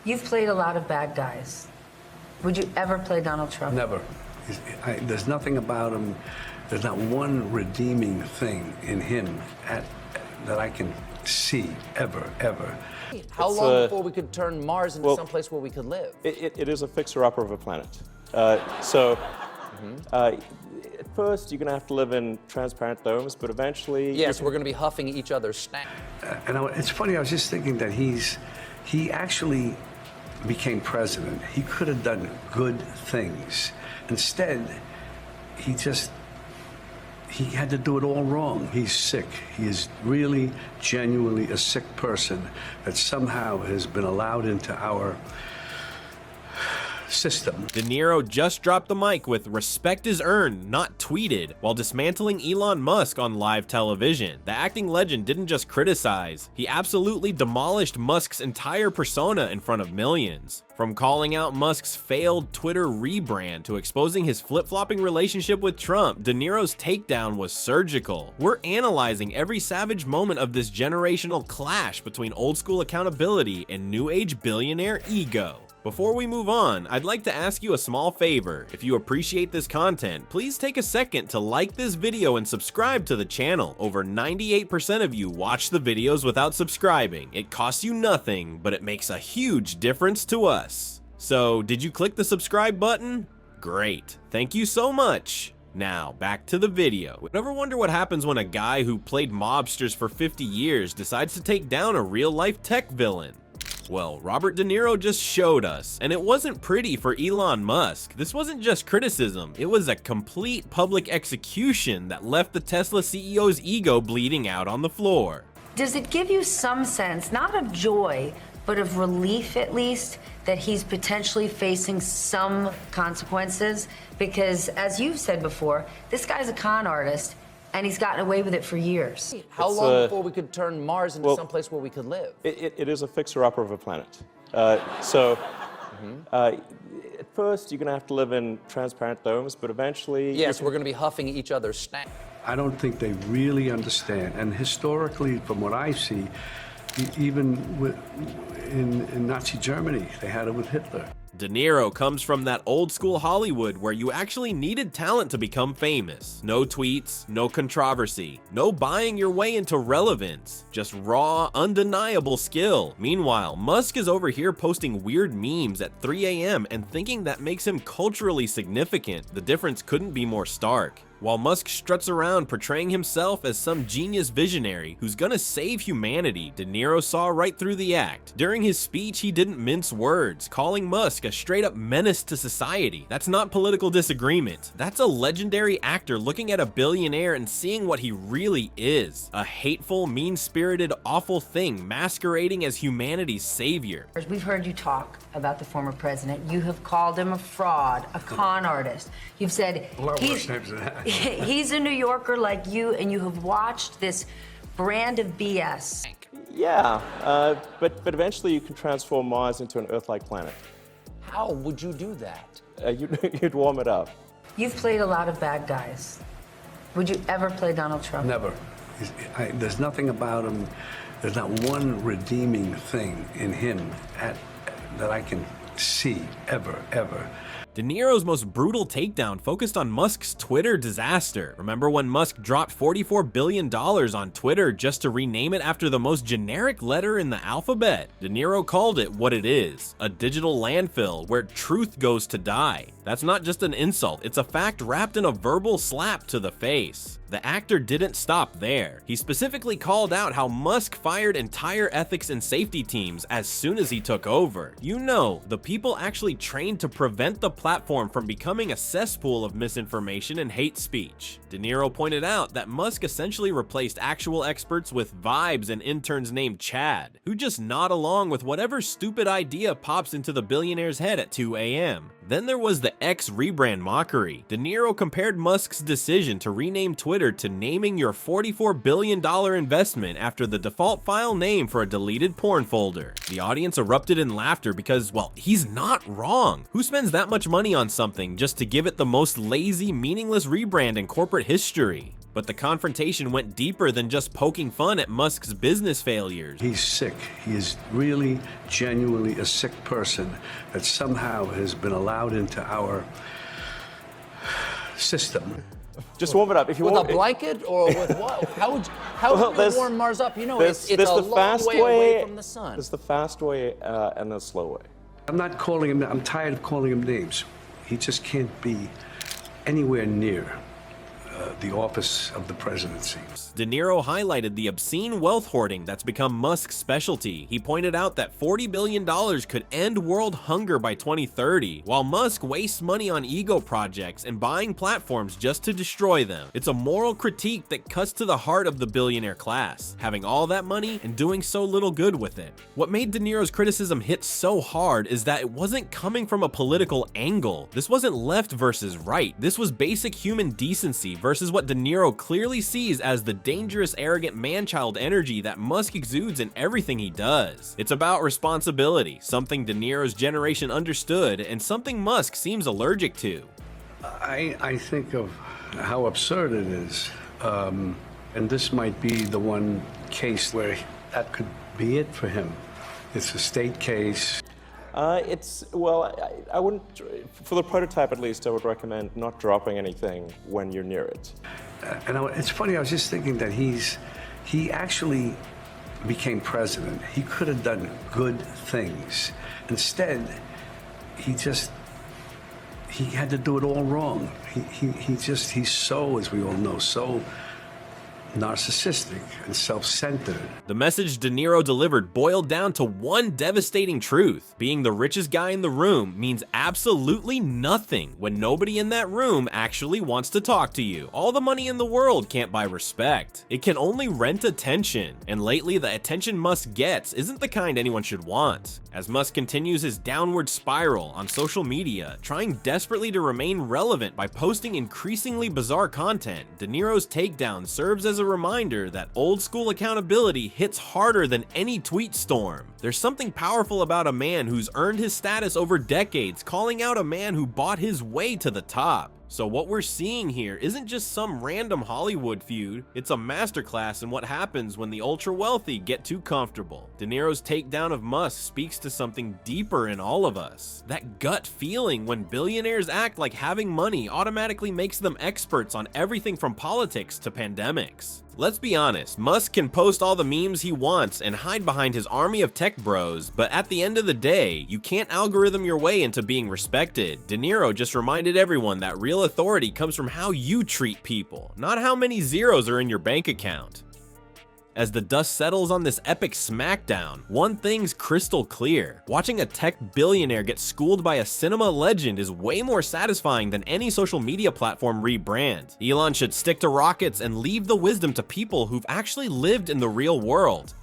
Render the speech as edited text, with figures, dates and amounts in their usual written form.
You've played a lot of bad guys. Would you ever play Donald Trump? Never. There's nothing about him. There's not one redeeming thing in him that I can see ever. How long before we could turn Mars into someplace where we could live? It is a fixer-upper of a planet. At first, you're going to have to live in transparent domes, but eventually... Yes, we're going to be huffing each other's snacks. It's funny, I was just thinking that he actually became president. He could have done good things. Instead, he had to do it all wrong. He's sick. He is really, genuinely a sick person that somehow has been allowed into our system. De Niro just dropped the mic with "respect is earned, not tweeted," while dismantling Elon Musk on live television. The acting legend didn't just criticize, he absolutely demolished Musk's entire persona in front of millions. From calling out Musk's failed Twitter rebrand to exposing his flip-flopping relationship with Trump, De Niro's takedown was surgical. We're analyzing every savage moment of this generational clash between old-school accountability and new-age billionaire ego. Before we move on, I'd like to ask you a small favor. If you appreciate this content, please take a second to like this video and subscribe to the channel. Over 98% of you watch the videos without subscribing. It costs you nothing, but it makes a huge difference to us. So, did you click the subscribe button? Great. Thank you so much. Now, back to the video. Ever wonder what happens when a guy who played mobsters for 50 years decides to take down a real-life tech villain? Well, Robert De Niro just showed us, and it wasn't pretty for Elon Musk. This wasn't just criticism, it was a complete public execution that left the Tesla CEO's ego bleeding out on the floor. Does it give you some sense, not of joy, but of relief at least, that he's potentially facing some consequences? Because, as you've said before, this guy's a con artist, and he's gotten away with it for years. How long before we could turn Mars into someplace where we could live? It is a fixer-upper of a planet. At first, you're going to have to live in transparent domes, but eventually... Yes, we're going to be huffing each other's snacks. I don't think they really understand. And historically, from what I see, even in Nazi Germany, they had it with Hitler. De Niro comes from that old school Hollywood where you actually needed talent to become famous. No tweets, no controversy, no buying your way into relevance, just raw, undeniable skill. Meanwhile, Musk is over here posting weird memes at 3 a.m. and thinking that makes him culturally significant. The difference couldn't be more stark. While Musk struts around portraying himself as some genius visionary who's gonna save humanity, De Niro saw right through the act. During his speech, he didn't mince words, calling Musk a straight-up menace to society. That's not political disagreement. That's a legendary actor looking at a billionaire and seeing what he really is. A hateful, mean-spirited, awful thing masquerading as humanity's savior. We've heard you talk about the former president. You have called him a fraud, a con artist. You've said he's a New Yorker like you, and you have watched this brand of BS. Yeah, but eventually you can transform Mars into an Earth-like planet. How would you do that? You'd warm it up. You've played a lot of bad guys. Would you ever play Donald Trump? Never. There's nothing about him. There's not one redeeming thing in him that I can see ever. De Niro's most brutal takedown focused on Musk's Twitter disaster. Remember when Musk dropped $44 billion on Twitter just to rename it after the most generic letter in the alphabet? De Niro called it what it is, a digital landfill where truth goes to die. That's not just an insult, it's a fact wrapped in a verbal slap to the face. The actor didn't stop there. He specifically called out how Musk fired entire ethics and safety teams as soon as he took over. You know, the people actually trained to prevent the platform from becoming a cesspool of misinformation and hate speech. De Niro pointed out that Musk essentially replaced actual experts with vibes and interns named Chad, who just nod along with whatever stupid idea pops into the billionaire's head at 2 a.m. Then there was the X rebrand mockery. De Niro compared Musk's decision to rename Twitter to naming your $44 billion investment after the default file name for a deleted porn folder. The audience erupted in laughter because, well, he's not wrong. Who spends that much money on something just to give it the most lazy, meaningless rebrand in corporate history? But the confrontation went deeper than just poking fun at Musk's business failures. He's sick. He is really, genuinely a sick person that somehow has been allowed into our system. Just warm it up. If you With want, a blanket or with what? How would you warm Mars up? You know, it's a the long fast way away from the sun. There's the fast way and the slow way. I'm not calling him, I'm tired of calling him names. He just can't be anywhere near the office of the presidency. De Niro highlighted the obscene wealth hoarding that's become Musk's specialty. He pointed out that $40 billion could end world hunger by 2030, while Musk wastes money on ego projects and buying platforms just to destroy them. It's a moral critique that cuts to the heart of the billionaire class, having all that money and doing so little good with it. What made De Niro's criticism hit so hard is that it wasn't coming from a political angle. This wasn't left versus right. This was basic human decency versus what De Niro clearly sees as the dangerous, arrogant man-child energy that Musk exudes in everything he does. It's about responsibility, something De Niro's generation understood and something Musk seems allergic to. I think of how absurd it is, and this might be the one case where that could be it for him. It's a state case. I wouldn't, for the prototype at least, I would recommend not dropping anything when you're near it. It's funny, I was just thinking that he actually became president. He could have done good things. Instead, he had to do it all wrong. He's so, as we all know, so narcissistic and self-centered. The message De Niro delivered boiled down to one devastating truth. Being the richest guy in the room means absolutely nothing when nobody in that room actually wants to talk to you. All the money in the world can't buy respect. It can only rent attention, and lately the attention Musk gets isn't the kind anyone should want. As Musk continues his downward spiral on social media, trying desperately to remain relevant by posting increasingly bizarre content, De Niro's takedown serves as a reminder that old school accountability hits harder than any tweet storm. There's something powerful about a man who's earned his status over decades calling out a man who bought his way to the top. So what we're seeing here isn't just some random Hollywood feud, it's a masterclass in what happens when the ultra-wealthy get too comfortable. De Niro's takedown of Musk speaks to something deeper in all of us. That gut feeling when billionaires act like having money automatically makes them experts on everything from politics to pandemics. Let's be honest, Musk can post all the memes he wants and hide behind his army of tech bros, but at the end of the day, you can't algorithm your way into being respected. De Niro just reminded everyone that real authority comes from how you treat people, not how many zeros are in your bank account. As the dust settles on this epic smackdown, one thing's crystal clear. Watching a tech billionaire get schooled by a cinema legend is way more satisfying than any social media platform rebrand. Elon should stick to rockets and leave the wisdom to people who've actually lived in the real world.